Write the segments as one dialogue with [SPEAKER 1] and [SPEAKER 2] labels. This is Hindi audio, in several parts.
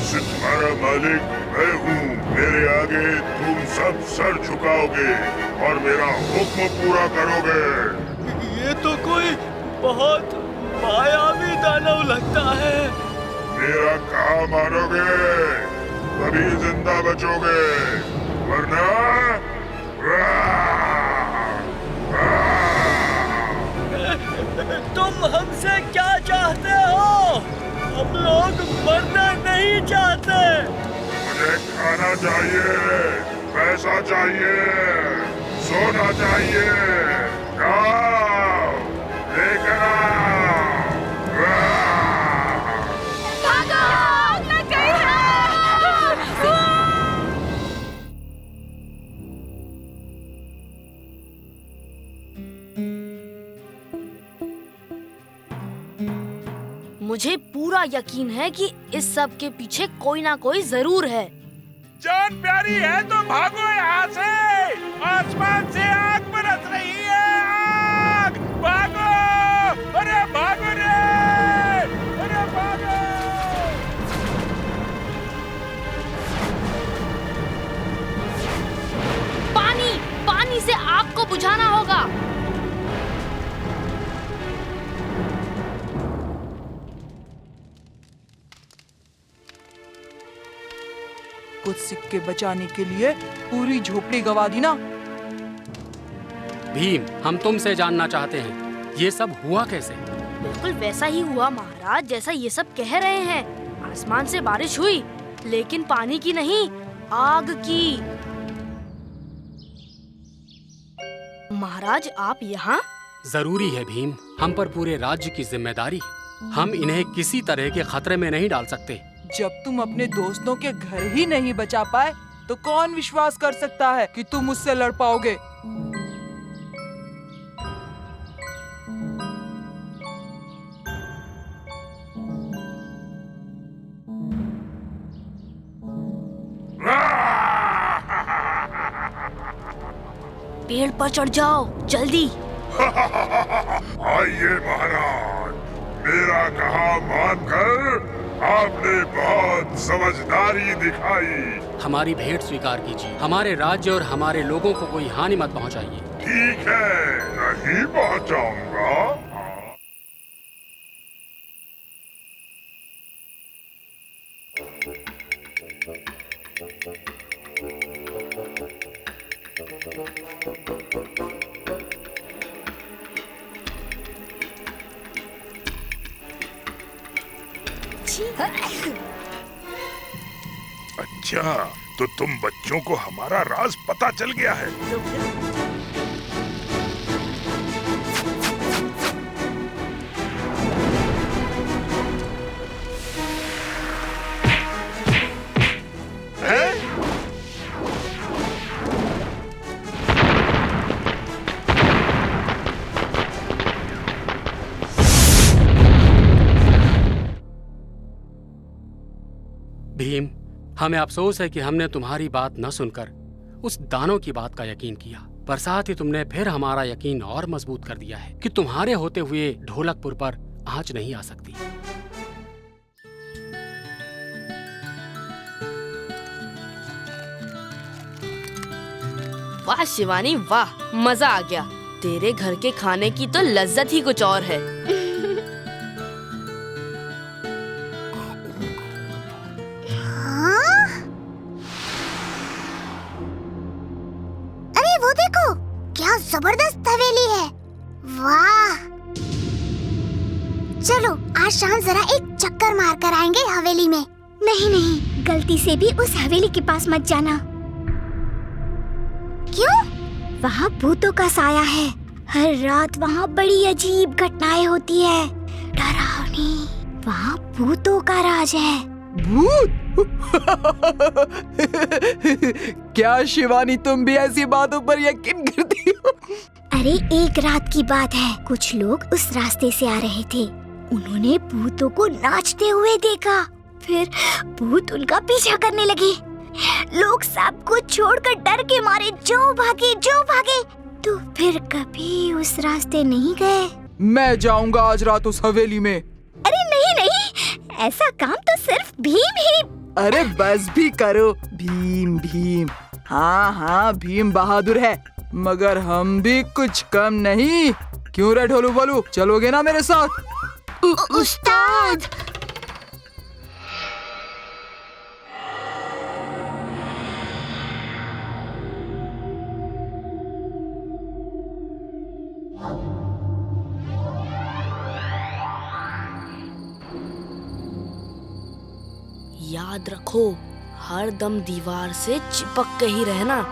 [SPEAKER 1] आज से तुम्हारा मालिक मैं हूँ। मेरे आगे तुम सब सर झुकाओगे और मेरा हुक्म पूरा करोगे।
[SPEAKER 2] ये तो कोई बहुत मायावी दानव लगता है।
[SPEAKER 1] मेरा कहा मानोगे तभी जिंदा बचोगे, वरना
[SPEAKER 2] तुम हमसे क्या चाहते हो? हम लोग मरना नहीं चाहते।
[SPEAKER 1] मुझे खाना चाहिए, पैसा चाहिए, सोना चाहिए। आओ, लेकर आओ।
[SPEAKER 3] भागो, आग लग गई है।
[SPEAKER 4] मुझे पूरा यकीन है कि इस सब के पीछे कोई ना कोई जरूर है।
[SPEAKER 5] जान प्यारी है तो भागो यहाँ से। आसमान से आग बरस रही है। आग! भागो! अरे भागो रे! अरे भागो!
[SPEAKER 4] पानी से आग को बुझाना होगा।
[SPEAKER 6] कुछ सिक्के बचाने के लिए पूरी झोपड़ी गवा दी ना।
[SPEAKER 7] भीम, हम तुमसे जानना चाहते हैं, ये सब हुआ कैसे?
[SPEAKER 4] बिल्कुल वैसा ही हुआ महाराज जैसा ये सब कह रहे हैं। आसमान से बारिश हुई, लेकिन पानी की नहीं, आग की। महाराज आप यहाँ?
[SPEAKER 7] जरूरी है भीम, हम पर पूरे राज्य की जिम्मेदारी है। हम इन्हें किसी तरह के खतरे में नहीं डाल सकते।
[SPEAKER 6] जब तुम अपने दोस्तों के घर ही नहीं बचा पाए तो कौन विश्वास कर सकता है कि तुम मुझसे लड़ पाओगे?
[SPEAKER 4] पेड़ पर चढ़ जाओ जल्दी।
[SPEAKER 1] आइए महाराज, मेरा कहा मानकर आपने बहुत समझदारी दिखाई।
[SPEAKER 7] हमारी भेंट स्वीकार कीजिए। हमारे राज्य और हमारे लोगों को कोई हानि मत पहुंचाइए।
[SPEAKER 1] ठीक है, नहीं पहुंचाऊंगा। अच्छा, तो तुम बच्चों को हमारा राज पता चल गया है।
[SPEAKER 7] भीम, हमें अफसोस है कि हमने तुम्हारी बात न सुनकर उस दानव की बात का यकीन किया, पर साथ ही तुमने फिर हमारा यकीन और मजबूत कर दिया है कि तुम्हारे होते हुए ढोलकपुर पर आंच नहीं आ सकती।
[SPEAKER 4] वाह शिवानी वाह, मजा आ गया। तेरे घर के खाने की तो लज्जत ही कुछ और है।
[SPEAKER 3] जबरदस्त हवेली है। वाह, चलो आज शाम जरा एक चक्कर मार कर आएंगे हवेली में। नहीं नहीं, गलती से भी उस हवेली के पास मत जाना। क्यों? वहाँ भूतों का साया है। हर रात वहाँ बड़ी अजीब घटनाएं होती है, डरावनी। वहाँ भूतों का राज है।
[SPEAKER 6] भूत? क्या शिवानी, तुम भी ऐसी बातों पर यकीन करती हो?
[SPEAKER 3] अरे एक रात की बात है, कुछ लोग उस रास्ते से आ रहे थे। उन्होंने भूतों को नाचते हुए देखा। फिर भूत उनका पीछा करने लगे। लोग सब कुछ छोड़कर डर के मारे जो भागे। तो फिर कभी उस रास्ते नहीं गए।
[SPEAKER 6] मैं जाऊंगा आज रात उस हवेली में।
[SPEAKER 3] अरे नहीं, ऐसा काम तो सिर्फ भीम ही।
[SPEAKER 6] अरे बस भी करो। भीम भीम, हाँ हाँ भीम बहादुर है, मगर हम भी कुछ कम नहीं। क्यों रे ढोलू बोलू, चलोगे ना मेरे साथ?
[SPEAKER 3] उस्ताद,
[SPEAKER 4] याद रखो, हर दम दीवार से चिपक के ही रहना।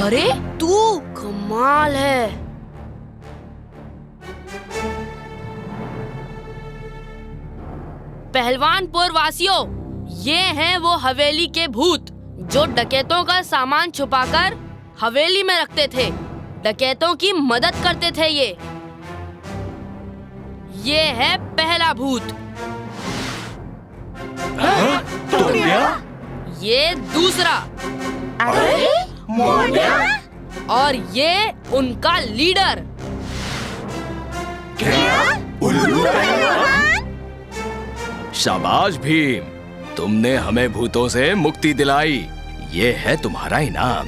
[SPEAKER 4] अरे तू कमाल है। पहलवानपुर वासियों, ये हैं वो हवेली के भूत जो डकैतों का सामान छुपाकर हवेली में रखते थे। डकैतों की मदद करते थे ये है पहला भूत। ये दूसरा।
[SPEAKER 3] अरे मोना,
[SPEAKER 4] और ये उनका लीडर।
[SPEAKER 8] शाबाश भीम, तुमने हमें भूतों से मुक्ति दिलाई। ये है तुम्हारा इनाम।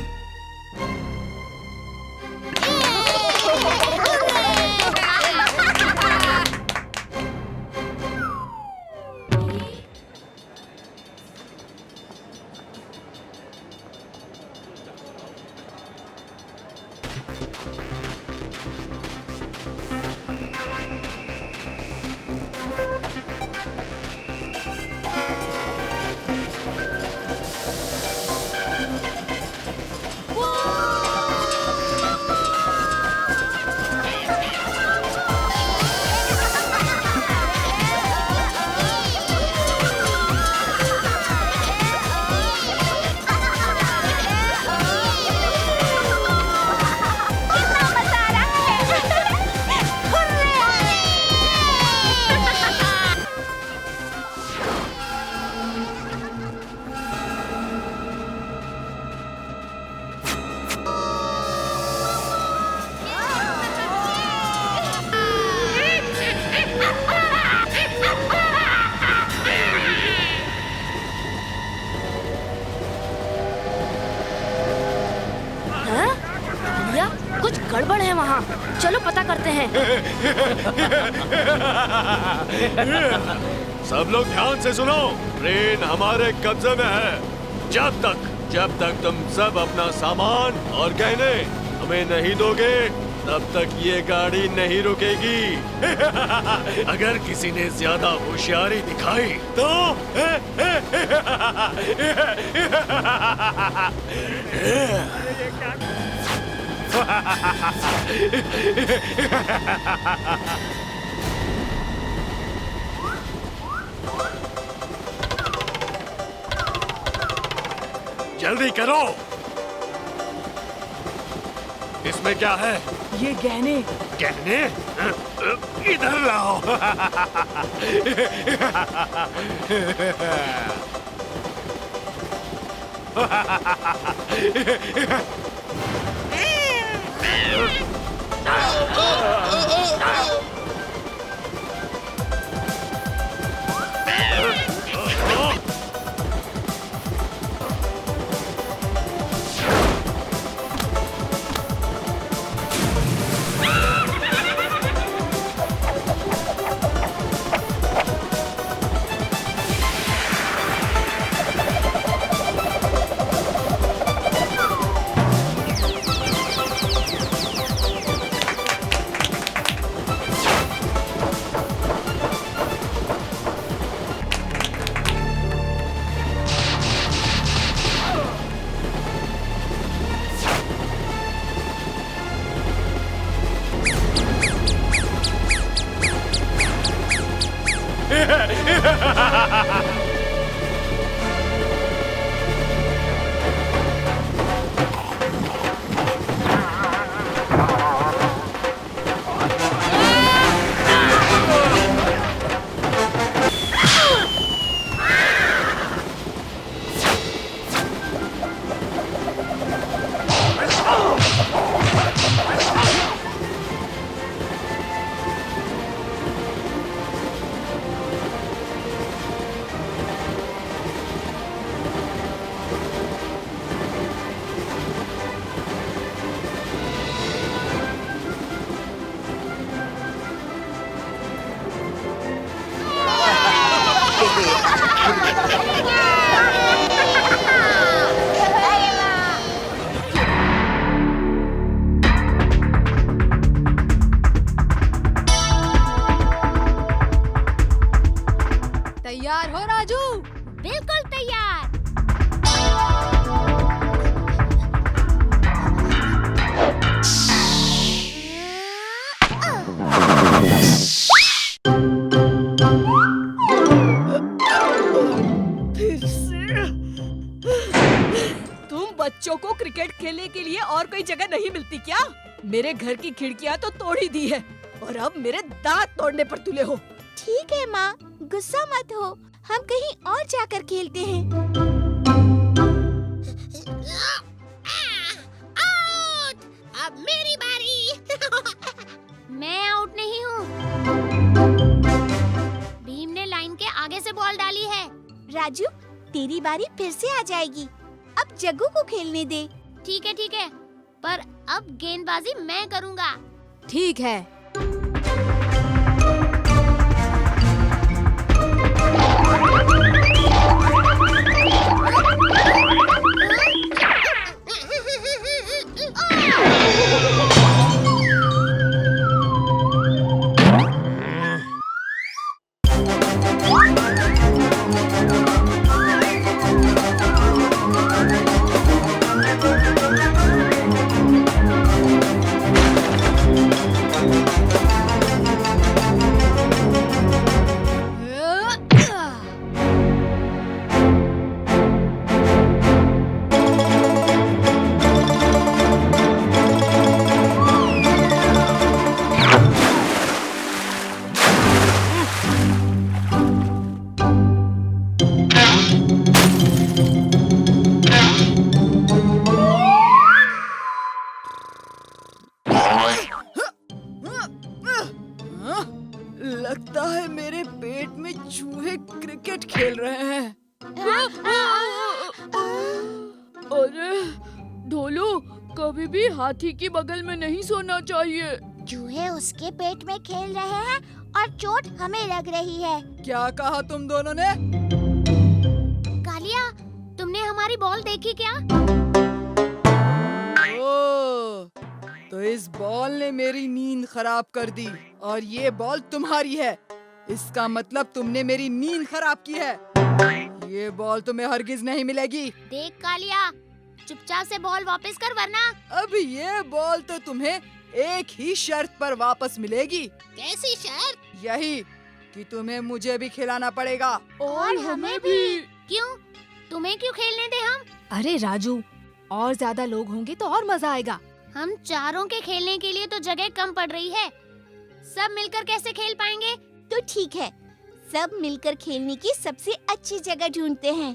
[SPEAKER 4] कुछ गड़बड़ है वहाँ। चलो पता करते हैं।
[SPEAKER 9] सब लोग ध्यान से सुनो, ट्रेन हमारे कब्जे में है। जब तक तुम सब अपना सामान और गहने हमें नहीं दोगे, तब तक ये गाड़ी नहीं रुकेगी। अगर किसी ने ज्यादा होशियारी दिखाई तो जल्दी करो। इसमें क्या है?
[SPEAKER 6] ये गहने।
[SPEAKER 9] गहने? इधर लाओ।
[SPEAKER 10] तैयार हो राजू?
[SPEAKER 3] बिल्कुल तैयार।
[SPEAKER 10] फिर से? तुम बच्चों को क्रिकेट खेलने के लिए और कोई जगह नहीं मिलती क्या? मेरे घर की खिड़कियां तो तोड़ ही दी है और अब मेरे दांत तोड़ने पर तुले हो।
[SPEAKER 3] ठीक है माँ, गुस्सा मत हो, हम कहीं और जाकर खेलते हैं। आउट! अब मेरी बारी। मैं आउट नहीं हूँ। भीम ने लाइन के आगे से बॉल डाली है। राजू, तेरी बारी फिर से आ जाएगी। अब जग्गू को खेलने दे। ठीक है, पर अब गेंदबाजी मैं करूँगा।
[SPEAKER 10] ठीक है। लगता है मेरे पेट में चूहे क्रिकेट खेल रहे हैं। अरे ढोलू, कभी भी हाथी की बगल में नहीं सोना चाहिए।
[SPEAKER 3] चूहे उसके पेट में खेल रहे हैं और चोट हमें लग रही है।
[SPEAKER 6] क्या कहा तुम दोनों ने?
[SPEAKER 3] कालिया, तुमने हमारी बॉल देखी क्या?
[SPEAKER 6] ओह, तो इस बॉल ने मेरी नींद खराब कर दी और ये बॉल तुम्हारी है। इसका मतलब तुमने मेरी नींद खराब की है। ये बॉल तुम्हें हरगिज नहीं मिलेगी।
[SPEAKER 3] देख कालिया, चुपचाप से बॉल वापस कर वरना।
[SPEAKER 6] अब ये बॉल तो तुम्हें एक ही शर्त पर वापस मिलेगी।
[SPEAKER 3] कैसी शर्त?
[SPEAKER 6] यही कि तुम्हें मुझे भी खिलाना पड़ेगा।
[SPEAKER 3] और हमें भी। क्यों? तुम्हें क्यों खेलने दे हम?
[SPEAKER 10] अरे राजू, और ज्यादा लोग होंगे तो और मजा आएगा।
[SPEAKER 3] हम चारों के खेलने के लिए तो जगह कम पड़ रही है। सब मिलकर कैसे खेल पाएंगे? तो ठीक है, सब मिलकर खेलने की सबसे अच्छी जगह ढूंढते हैं।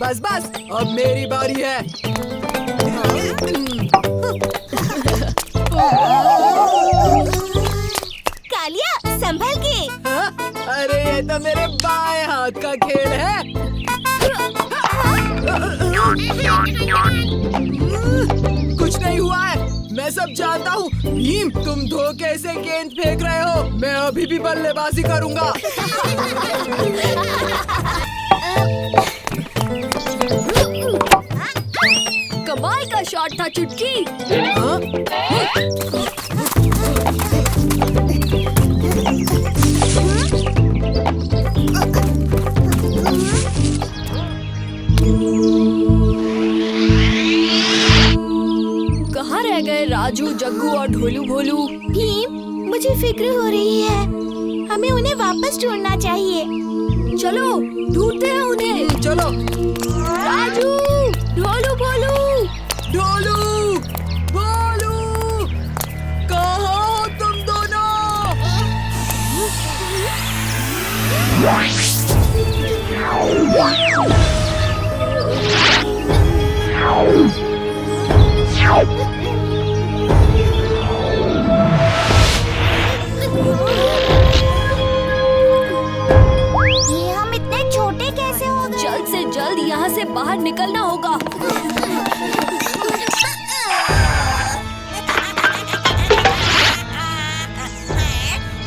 [SPEAKER 6] बस बस, अब मेरी बारी है।
[SPEAKER 3] कालिया, संभल के।
[SPEAKER 6] हाँ? अरे ये तो मेरे बाएं हाथ का खेल है। कुछ नहीं हुआ है, मैं सब जानता हूँ। भीम, तुम धोखे से गेंद फेंक रहे हो। मैं अभी भी बल्लेबाजी करूँगा।
[SPEAKER 10] कमाल का शॉट था चुटकी।
[SPEAKER 6] हाँ?
[SPEAKER 4] रह गए राजू, जग्गू और ढोलू भोलू?
[SPEAKER 3] भीम, मुझे फिक्र हो रही है। हमें उन्हें वापस ढूंढना चाहिए।
[SPEAKER 4] चलो ढूंढते हैं उन्हें।
[SPEAKER 6] चलो।
[SPEAKER 4] राजू, ढोलू भोलू,
[SPEAKER 6] ढोलू भोलू, कहाँ हो तुम दोनों?
[SPEAKER 3] ये हम इतने छोटे कैसे हो गए?
[SPEAKER 4] जल्द से जल्द यहाँ से बाहर निकलना होगा।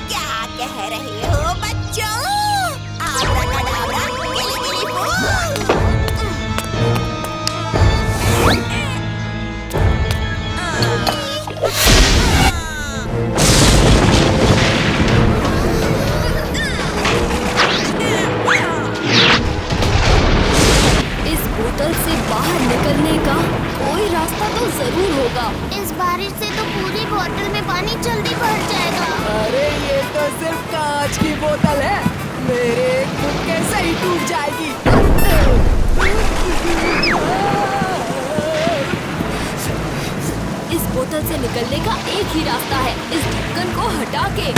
[SPEAKER 3] क्या कह रहे हो बच्चों? आब्राकाडाब्रा, गिली गिली बू।
[SPEAKER 4] इस बोतल से बाहर निकलने का कोई रास्ता तो जरूर होगा।
[SPEAKER 3] इस बारिश से तो पूरी बोतल में पानी जल्दी भर जाएगा।
[SPEAKER 6] अरे ये तो सिर्फ कांच की बोतल है, मेरे खुद कैसे ही टूट जाएगी।
[SPEAKER 4] इस बोतल से निकलने का एक ही रास्ता है, इस ढक्कन को हटा के।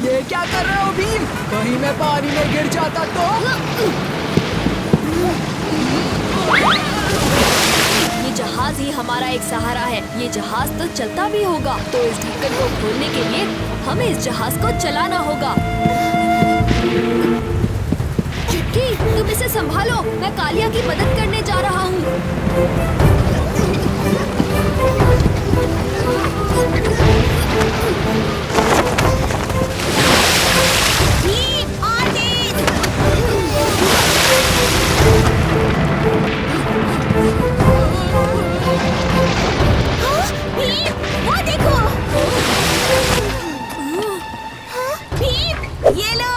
[SPEAKER 6] ये क्या कर रहे हो भीम? कहीं मैं पानी में गिर जाता तो?
[SPEAKER 4] ये जहाज ही हमारा एक सहारा है। ये जहाज तो चलता भी होगा, तो इस ढक्कन को खोलने के लिए हमें इस जहाज को चलाना होगा। चुटकी, तुम इसे संभालो, मैं कालिया की मदद करने जा रहा हूँ।
[SPEAKER 3] ये लो।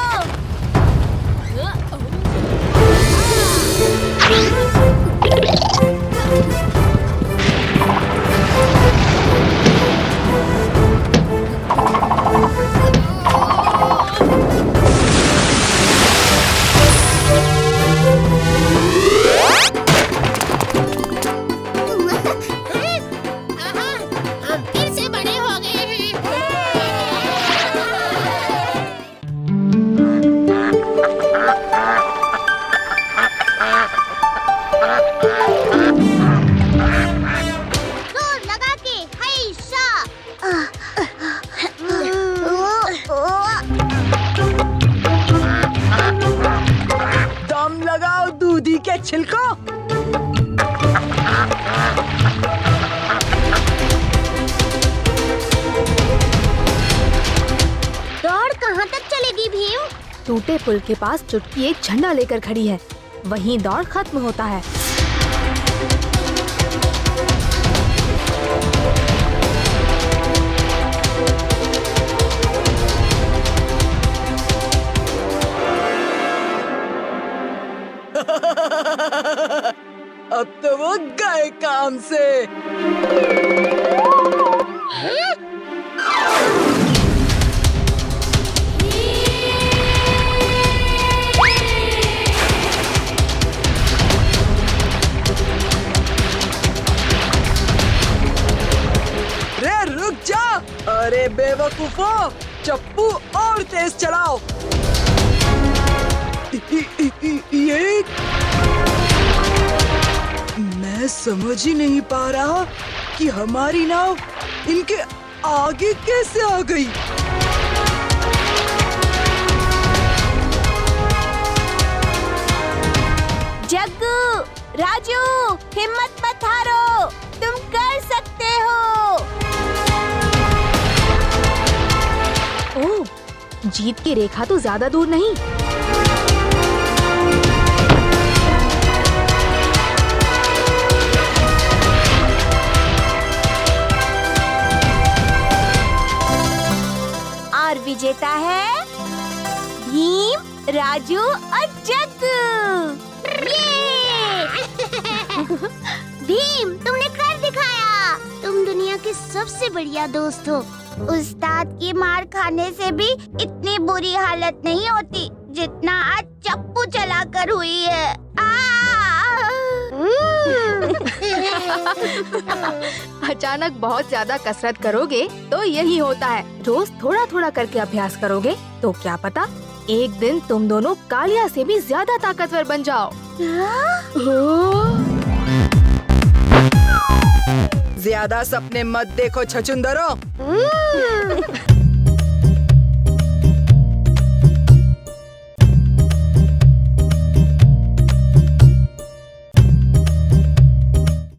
[SPEAKER 3] हम फिर से बड़े हो गए हैं। जोर लगा के हैशा।
[SPEAKER 6] दम लगाओ दूधी के छिलको।
[SPEAKER 3] दौड़ कहाँ तक चलेगी भीम?
[SPEAKER 11] टूटे पुल के पास चुटकी एक झंडा लेकर खड़ी है, वहीं दौड़ खत्म होता है।
[SPEAKER 6] अब तो वो गए काम से। रे रुक जा। अरे बेवकूफो, चप्पू और तेज चलाओ। ये मैं समझ ही नहीं पा रहा कि हमारी नाव इनके आगे कैसे आ गई।
[SPEAKER 3] जग्गू, राजू, हिम्मत मत हारो, तुम कर सकते हो।
[SPEAKER 11] ओह, जीत की रेखा तो ज्यादा दूर नहीं।
[SPEAKER 3] और विजेता है भीम राजू और जग्गू। भीम, तुमने कर दिखाया। तुम दुनिया के सबसे बढ़िया दोस्त हो। उस्ताद की मार खाने से भी इतनी बुरी हालत नहीं होती जितना आज चप्पू चलाकर हुई है।
[SPEAKER 11] अचानक बहुत ज्यादा कसरत करोगे तो यही होता है। रोज थोड़ा थोड़ा करके अभ्यास करोगे तो क्या पता एक दिन तुम दोनों कालिया से भी ज्यादा ताकतवर बन जाओ।
[SPEAKER 6] ज्यादा सपने मत देखो छछुंदरो।